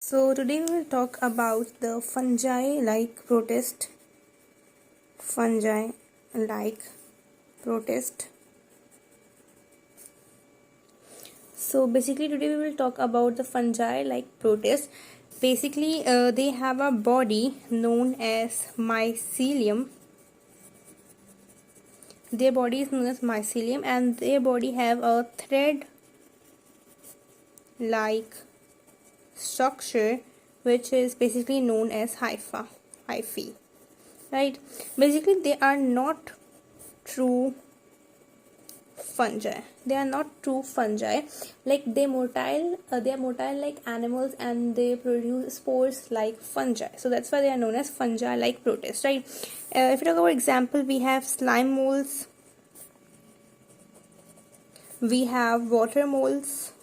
So today we will talk about the fungi-like protist. Fungi-like protist. So basically today we will talk about the fungi-like protist. Basically they have a body known as mycelium. Their body is known as mycelium and their body have a thread-like structure which is basically known as hyphae, right? Basically they are not true fungi. They are not true fungi. Like they are motile like animals and they produce spores like fungi, so that's why they are known as fungi like protists, right? If you talk about example, we have slime moles, we have water moles,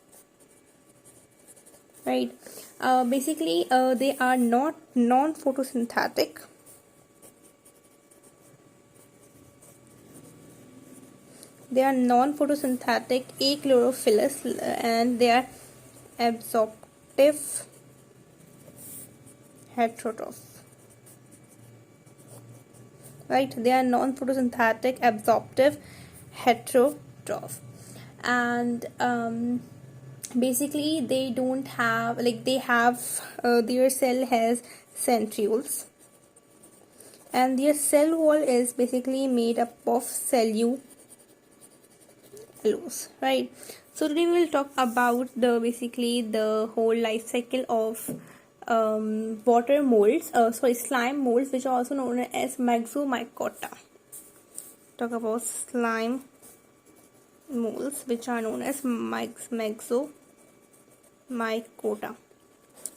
right? Basically they are not non-photosynthetic. They are non-photosynthetic achlorophyllous and they are absorptive heterotroph, right? They are non-photosynthetic absorptive heterotroph, and basically they don't have, like they have their cell has centrioles and their cell wall is basically made up of cellulose, right? So today we will talk about the basically the whole life cycle of water molds, slime molds, which are also known as Myxomycota. Talk about slime molds which are known as Myxomycota.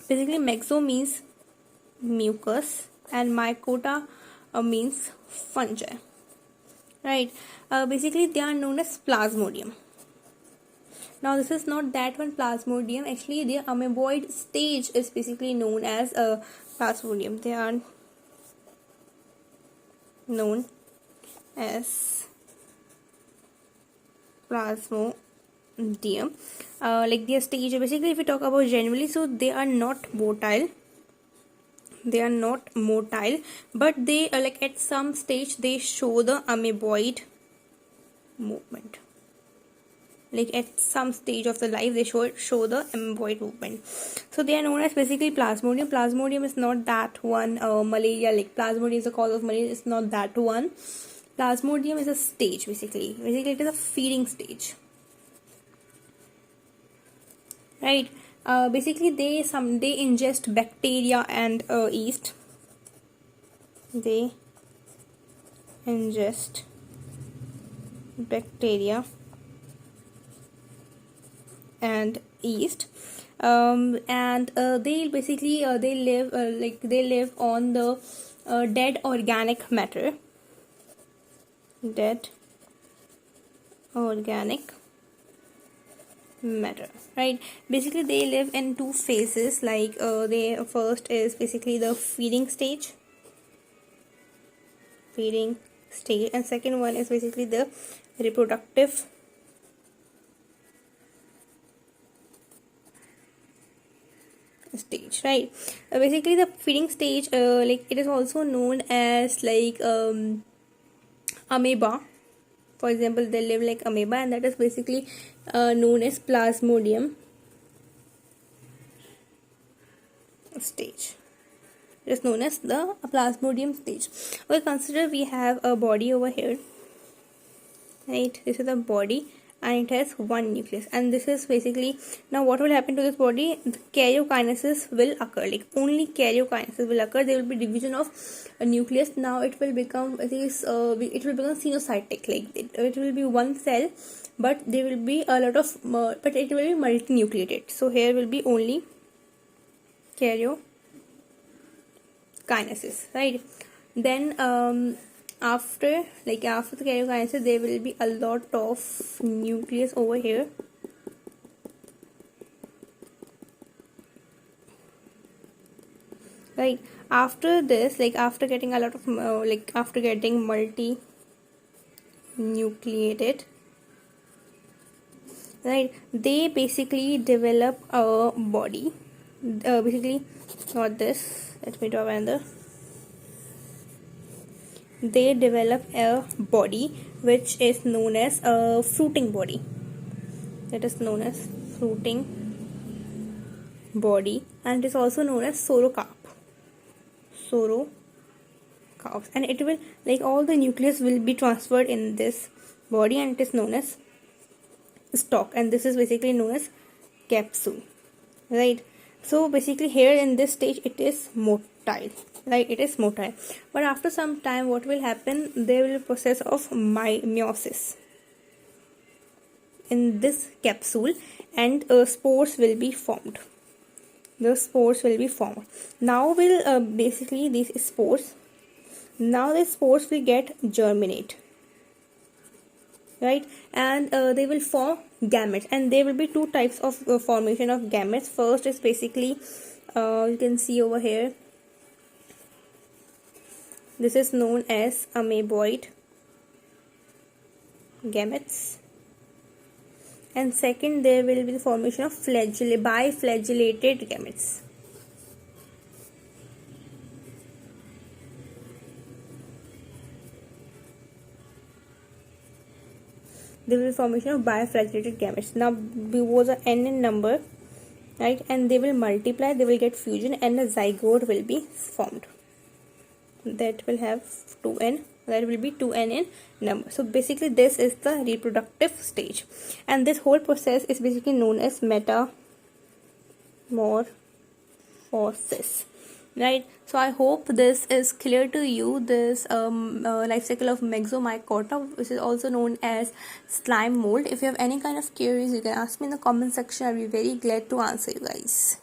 Basically myxo means mucus and mycota means fungi, right? Basically they are known as plasmodium. Now this is not that one plasmodium, actually the amoeboid stage is basically known as a plasmodium. They are known as plasmodium. Like their stage, basically if we talk about generally, so they are not motile, but they like at some stage they show the amoeboid movement. Like at some stage of the life they show the amoeboid movement, so they are known as basically plasmodium. Plasmodium is not that one malaria, like plasmodium is the cause of malaria, it's not that one. Plasmodium is a stage, basically it is a feeding stage, right? Basically they ingest bacteria and yeast. They ingest bacteria and yeast, and they basically they live on the dead organic matter, right? Basically they live in two phases, like they first is basically the feeding stage, and second one is basically the reproductive stage, right? Basically the feeding stage, like it is also known as like amoeba. For example, they live like amoeba, and that is basically known as plasmodium stage. It is known as the plasmodium stage. Okay, consider we have a body over here, right? This is the body and it has one nucleus, and this is basically, now what will happen to this body? The karyokinesis will occur, like only karyokinesis will occur. There will be division of a nucleus. Now it will become it will become sinusotic, like it will be one cell, but there will be a lot of but it will be multinucleated. So here will be only karyokinesis, right? Then after the karyokinesis there will be a lot of nucleus over here, right? After this, like after getting a lot of after getting multi nucleated, right, they basically develop a body, basically not this, let me draw another. They develop a body which is known as a fruiting body. That is known as fruiting body, and it is also known as sorocarp, and it will, like, all the nucleus will be transferred in this body, and it is known as stalk, and this is basically known as capsule, right? So basically here in this stage it is motile, right? It is motile, but after some time what will happen, there will be a process of meiosis in this capsule, and spores will be formed. The spores will be formed. Now will basically these spores, now the spores will get germinate, right? And they will form gametes, and there will be two types of formation of gametes. First is basically you can see over here, this is known as amoeboid gametes, and second there will be the formation of biflagellated gametes. There will be formation of biflagellated gametes. Now was an n in number, right? And they will multiply, they will get fusion, and a zygote will be formed. That will have 2n, that will be 2n in number. So basically this is the reproductive stage, and this whole process is basically known as metamorphosis, right? So I hope this is clear to you, this life cycle of Myxomycota, which is also known as slime mold. If you have any kind of queries, you can ask me in the comment section. I'll be very glad to answer you guys.